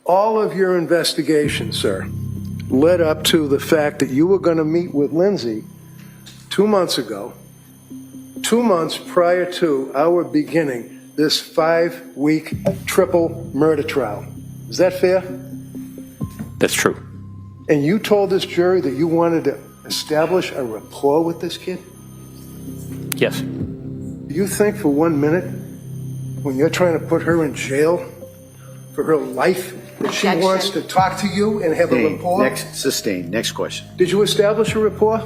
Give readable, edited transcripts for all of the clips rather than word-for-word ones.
All of your investigation, sir, led up to the fact that you were going to meet with Lindsay 2 months ago, 2 months prior to our beginning this 5-week triple murder trial. Is that fair? That's true. And you told this jury that you wanted to establish a rapport with this kid? Yes. Do you think for 1 minute, when you're trying to put her in jail for her life, that she wants to talk to you and have a rapport? Next question. Did you establish a rapport?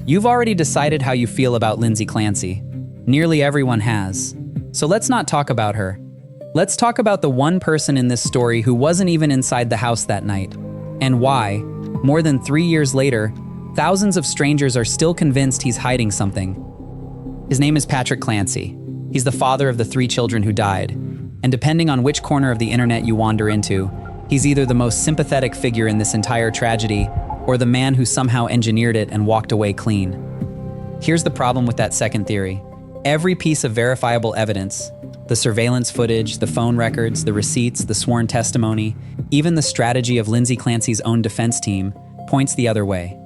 You've already decided how you feel about Lindsay Clancy. Nearly everyone has. So let's not talk about her. Let's talk about the one person in this story who wasn't even inside the house that night. And why, more than 3 years later, thousands of strangers are still convinced he's hiding something. His name is Patrick Clancy. He's the father of the 3 children who died. And depending on which corner of the internet you wander into, he's either the most sympathetic figure in this entire tragedy or the man who somehow engineered it and walked away clean. Here's the problem with that second theory. Every piece of verifiable evidence, the surveillance footage, the phone records, the receipts, the sworn testimony, even the strategy of Lindsay Clancy's own defense team, points the other way.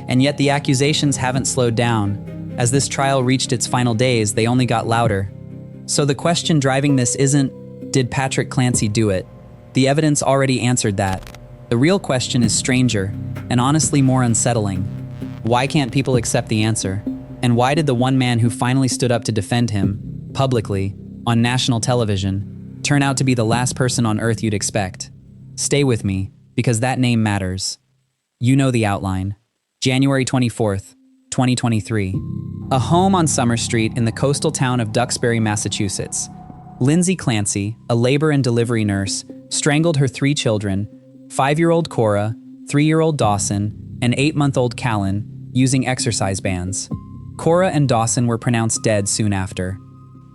And yet the accusations haven't slowed down. As this trial reached its final days, they only got louder. So the question driving this isn't, did Patrick Clancy do it? The evidence already answered that. The real question is stranger, and honestly more unsettling. Why can't people accept the answer? And why did the one man who finally stood up to defend him, publicly, on national television, turn out to be the last person on earth you'd expect? Stay with me, because that name matters. You know the outline. January 24th, 2023. A home on Summer Street in the coastal town of Duxbury, Massachusetts. Lindsay Clancy, a labor and delivery nurse, strangled her 3 children, 5-year-old Cora, 3-year-old Dawson, and 8-month-old Callan, using exercise bands. Cora and Dawson were pronounced dead soon after.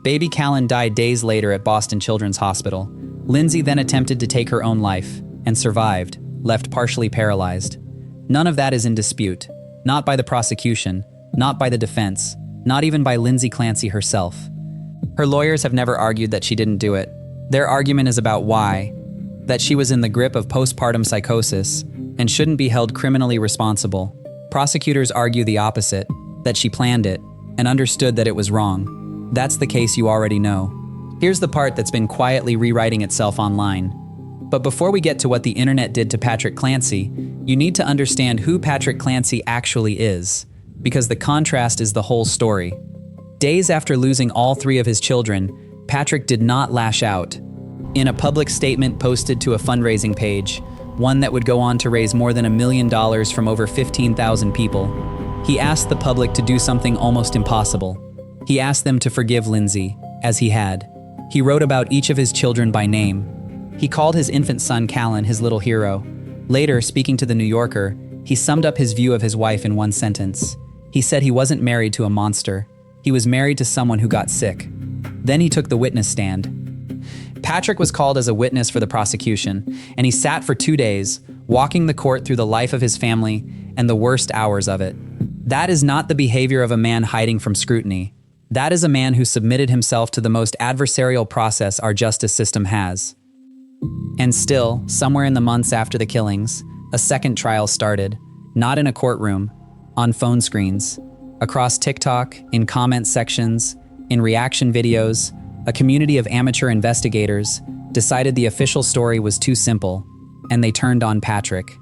Baby Callan died days later at Boston Children's Hospital. Lindsay then attempted to take her own life, and survived, left partially paralyzed. None of that is in dispute. Not by the prosecution, not by the defense, not even by Lindsay Clancy herself. Her lawyers have never argued that she didn't do it. Their argument is about why. That she was in the grip of postpartum psychosis and shouldn't be held criminally responsible. Prosecutors argue the opposite, that she planned it and understood that it was wrong. That's the case you already know. Here's the part that's been quietly rewriting itself online. But before we get to what the internet did to Patrick Clancy, you need to understand who Patrick Clancy actually is, because the contrast is the whole story. Days after losing all 3 of his children, Patrick did not lash out. In a public statement posted to a fundraising page, one that would go on to raise more than $1 million from over 15,000 people, he asked the public to do something almost impossible. He asked them to forgive Lindsay, as he had. He wrote about each of his children by name. He called his infant son Callan his little hero. Later, speaking to The New Yorker, he summed up his view of his wife in one sentence. He said he wasn't married to a monster. He was married to someone who got sick. Then he took the witness stand. Patrick was called as a witness for the prosecution, and he sat for 2 days, walking the court through the life of his family and the worst hours of it. That is not the behavior of a man hiding from scrutiny. That is a man who submitted himself to the most adversarial process our justice system has. And still, somewhere in the months after the killings, a second trial started, not in a courtroom, on phone screens, across TikTok, in comment sections, in reaction videos. A community of amateur investigators decided the official story was too simple, and they turned on Patrick.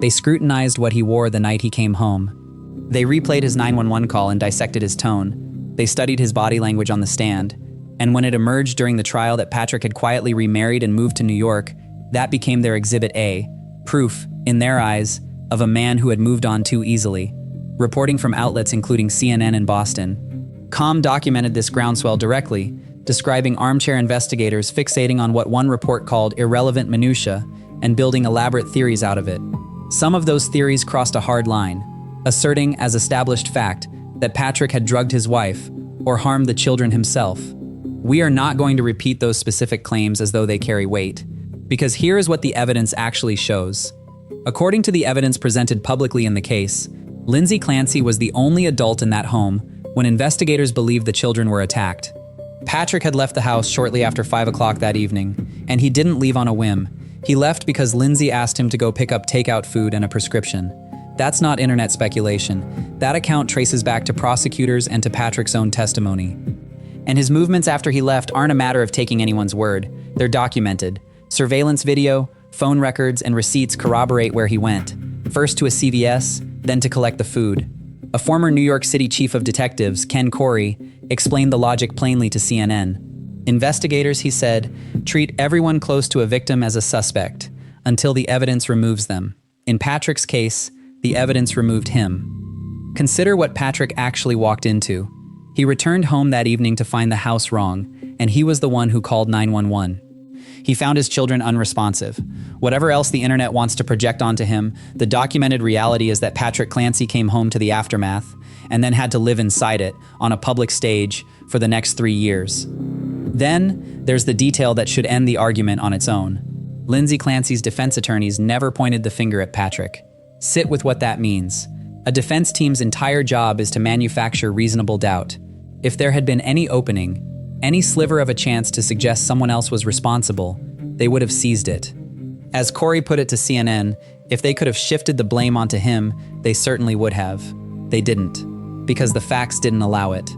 They scrutinized what he wore the night he came home. They replayed his 911 call and dissected his tone. They studied his body language on the stand. And when it emerged during the trial that Patrick had quietly remarried and moved to New York, that became their Exhibit A, proof, in their eyes, of a man who had moved on too easily. Reporting from outlets including CNN and Boston. Com documented this groundswell directly, describing armchair investigators fixating on what one report called irrelevant minutia and building elaborate theories out of it. Some of those theories crossed a hard line, asserting as established fact that Patrick had drugged his wife or harmed the children himself. We are not going to repeat those specific claims as though they carry weight, because here is what the evidence actually shows. According to the evidence presented publicly in the case, Lindsay Clancy was the only adult in that home when investigators believed the children were attacked. Patrick had left the house shortly after 5 o'clock that evening, and he didn't leave on a whim. He left because Lindsay asked him to go pick up takeout food and a prescription. That's not internet speculation. That account traces back to prosecutors and to Patrick's own testimony. And his movements after he left aren't a matter of taking anyone's word. They're documented. Surveillance video, phone records, and receipts corroborate where he went. First to a CVS, then to collect the food. A former New York City chief of detectives, Ken Corey, explained the logic plainly to CNN. Investigators, he said, treat everyone close to a victim as a suspect until the evidence removes them. In Patrick's case, the evidence removed him. Consider what Patrick actually walked into. He returned home that evening to find the house wrong, and he was the one who called 911. He found his children unresponsive. Whatever else the internet wants to project onto him, the documented reality is that Patrick Clancy came home to the aftermath and then had to live inside it on a public stage for the next 3 years. Then, there's the detail that should end the argument on its own. Lindsay Clancy's defense attorneys never pointed the finger at Patrick. Sit with what that means. A defense team's entire job is to manufacture reasonable doubt. If there had been any opening, any sliver of a chance to suggest someone else was responsible, they would have seized it. As Corey put it to CNN, if they could have shifted the blame onto him, they certainly would have. They didn't, because the facts didn't allow it.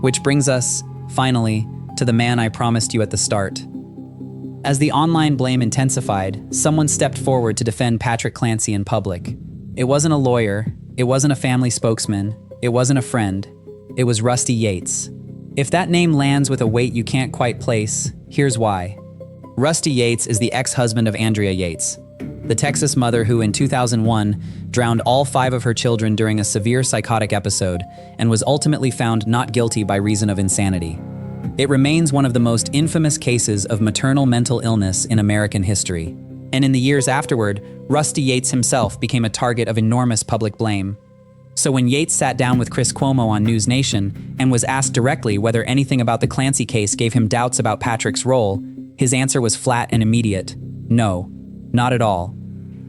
Which brings us, finally, to the man I promised you at the start. As the online blame intensified, someone stepped forward to defend Patrick Clancy in public. It wasn't a lawyer, it wasn't a family spokesman, it wasn't a friend, it was Rusty Yates. If that name lands with a weight you can't quite place, here's why. Rusty Yates is the ex-husband of Andrea Yates, the Texas mother who in 2001 drowned all 5 of her children during a severe psychotic episode and was ultimately found not guilty by reason of insanity. It remains one of the most infamous cases of maternal mental illness in American history. And in the years afterward, Rusty Yates himself became a target of enormous public blame. So when Yates sat down with Chris Cuomo on News Nation and was asked directly whether anything about the Clancy case gave him doubts about Patrick's role, his answer was flat and immediate. No, not at all.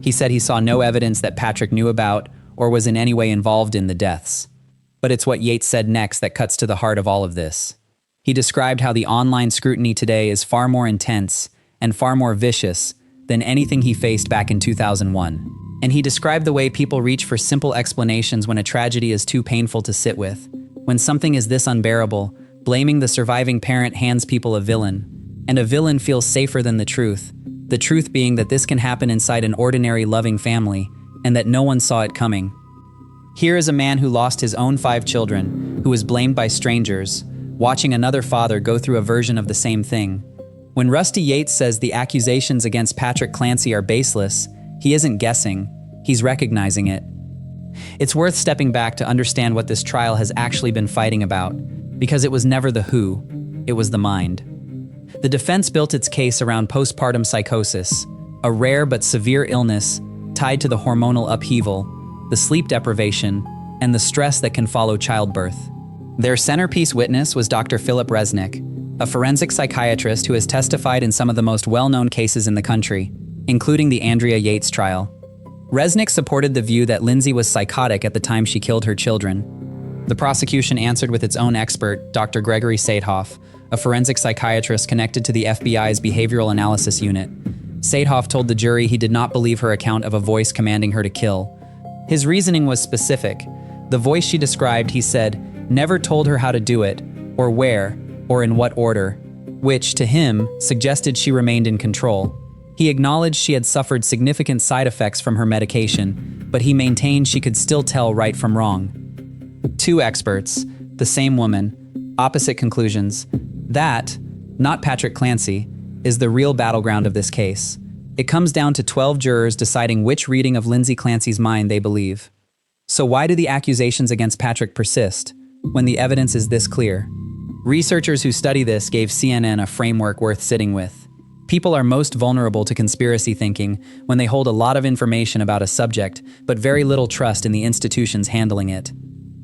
He said he saw no evidence that Patrick knew about or was in any way involved in the deaths. But it's what Yates said next that cuts to the heart of all of this. He described how the online scrutiny today is far more intense and far more vicious than anything he faced back in 2001. And he described the way people reach for simple explanations when a tragedy is too painful to sit with. When something is this unbearable, blaming the surviving parent hands people a villain. And a villain feels safer than the truth being that this can happen inside an ordinary loving family, and that no one saw it coming. Here is a man who lost his own 5 children, who was blamed by strangers, watching another father go through a version of the same thing. When Rusty Yates says the accusations against Patrick Clancy are baseless, he isn't guessing, he's recognizing it. It's worth stepping back to understand what this trial has actually been fighting about, because it was never the who, it was the mind. The defense built its case around postpartum psychosis, a rare but severe illness tied to the hormonal upheaval, the sleep deprivation, and the stress that can follow childbirth. Their centerpiece witness was Dr. Philip Resnick, a forensic psychiatrist who has testified in some of the most well-known cases in the country, including the Andrea Yates trial. Resnick supported the view that Lindsay was psychotic at the time she killed her children. The prosecution answered with its own expert, Dr. Gregory Saidhoff, a forensic psychiatrist connected to the FBI's Behavioral Analysis Unit. Saidhoff told the jury he did not believe her account of a voice commanding her to kill. His reasoning was specific. The voice she described, he said, never told her how to do it, or where, or in what order, which, to him, suggested she remained in control. He acknowledged she had suffered significant side effects from her medication, but he maintained she could still tell right from wrong. 2 experts, the same woman, opposite conclusions. That, not Patrick Clancy, is the real battleground of this case. It comes down to 12 jurors deciding which reading of Lindsay Clancy's mind they believe. So why do the accusations against Patrick persist, when the evidence is this clear? Researchers who study this gave CNN a framework worth sitting with. People are most vulnerable to conspiracy thinking when they hold a lot of information about a subject, but very little trust in the institutions handling it.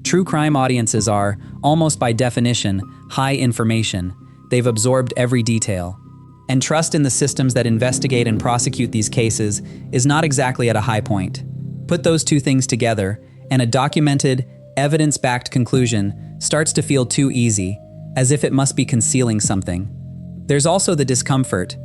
True crime audiences are, almost by definition, high information. They've absorbed every detail. And trust in the systems that investigate and prosecute these cases is not exactly at a high point. Put those 2 things together, and a documented, evidence-backed conclusion starts to feel too easy, as if it must be concealing something. There's also the discomfort.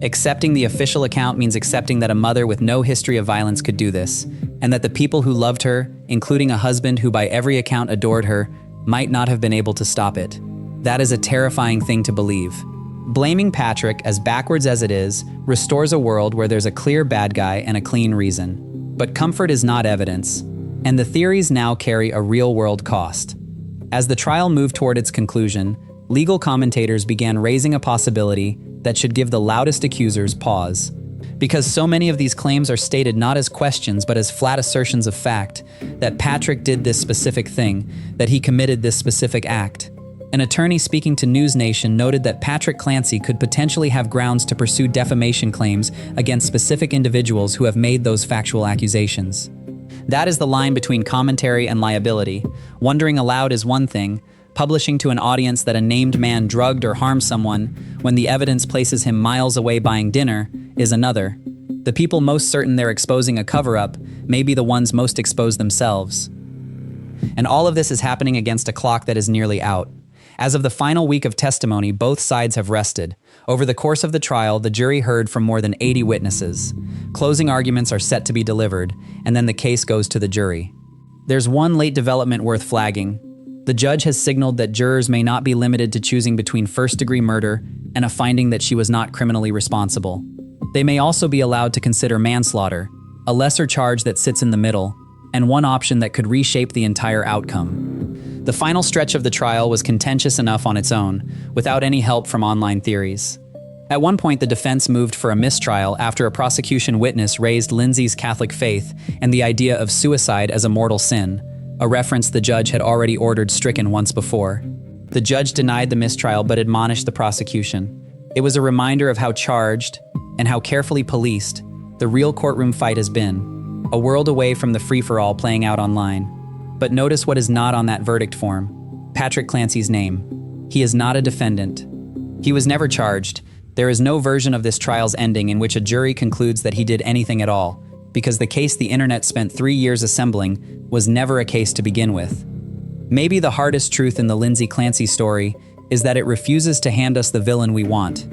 Accepting the official account means accepting that a mother with no history of violence could do this, and that the people who loved her, including a husband who by every account adored her, might not have been able to stop it. That is a terrifying thing to believe. Blaming Patrick, as backwards as it is, restores a world where there's a clear bad guy and a clean reason. But comfort is not evidence, and the theories now carry a real-world cost. As the trial moved toward its conclusion, legal commentators began raising a possibility that should give the loudest accusers pause. Because so many of these claims are stated not as questions but as flat assertions of fact, that Patrick did this specific thing, that he committed this specific act. An attorney speaking to News Nation noted that Patrick Clancy could potentially have grounds to pursue defamation claims against specific individuals who have made those factual accusations. That is the line between commentary and liability. Wondering aloud is one thing. Publishing to an audience that a named man drugged or harmed someone when the evidence places him miles away buying dinner is another. The people most certain they're exposing a cover-up may be the ones most exposed themselves. And all of this is happening against a clock that is nearly out. As of the final week of testimony, both sides have rested. Over the course of the trial, the jury heard from more than 80 witnesses. Closing arguments are set to be delivered, and then the case goes to the jury. There's one late development worth flagging. The judge has signaled that jurors may not be limited to choosing between first-degree murder and a finding that she was not criminally responsible. They may also be allowed to consider manslaughter, a lesser charge that sits in the middle, and one option that could reshape the entire outcome. The final stretch of the trial was contentious enough on its own, without any help from online theories. At one point, the defense moved for a mistrial after a prosecution witness raised Lindsay's Catholic faith and the idea of suicide as a mortal sin, a reference the judge had already ordered stricken once before. The judge denied the mistrial but admonished the prosecution. It was a reminder of how charged and how carefully policed the real courtroom fight has been, a world away from the free-for-all playing out online. But notice what is not on that verdict form: Patrick Clancy's name. He is not a defendant. He was never charged. There is no version of this trial's ending in which a jury concludes that he did anything at all, because the case the internet spent 3 years assembling was never a case to begin with. Maybe the hardest truth in the Lindsay Clancy story is that it refuses to hand us the villain we want.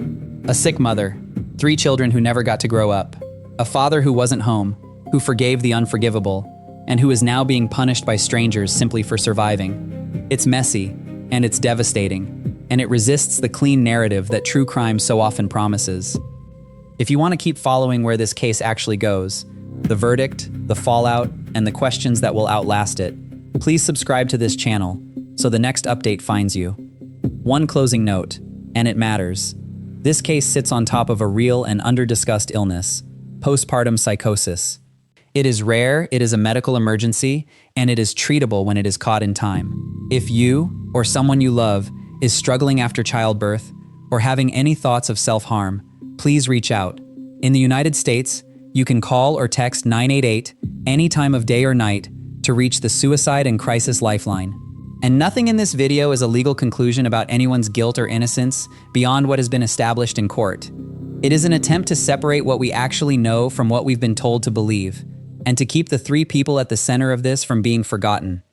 A sick mother, 3 children who never got to grow up, a father who wasn't home, who forgave the unforgivable, and who is now being punished by strangers simply for surviving. It's messy, and it's devastating, and it resists the clean narrative that true crime so often promises. If you want to keep following where this case actually goes, the verdict, the fallout, and the questions that will outlast it, please subscribe to this channel so the next update finds you. One closing note, and it matters. This case sits on top of a real and under-discussed illness: postpartum psychosis. It is rare, it is a medical emergency, and it is treatable when it is caught in time. If you, or someone you love, is struggling after childbirth, or having any thoughts of self-harm, please reach out. In the United States, you can call or text 988 any time of day or night to reach the Suicide and Crisis Lifeline. And nothing in this video is a legal conclusion about anyone's guilt or innocence beyond what has been established in court. It is an attempt to separate what we actually know from what we've been told to believe, and to keep the 3 people at the center of this from being forgotten.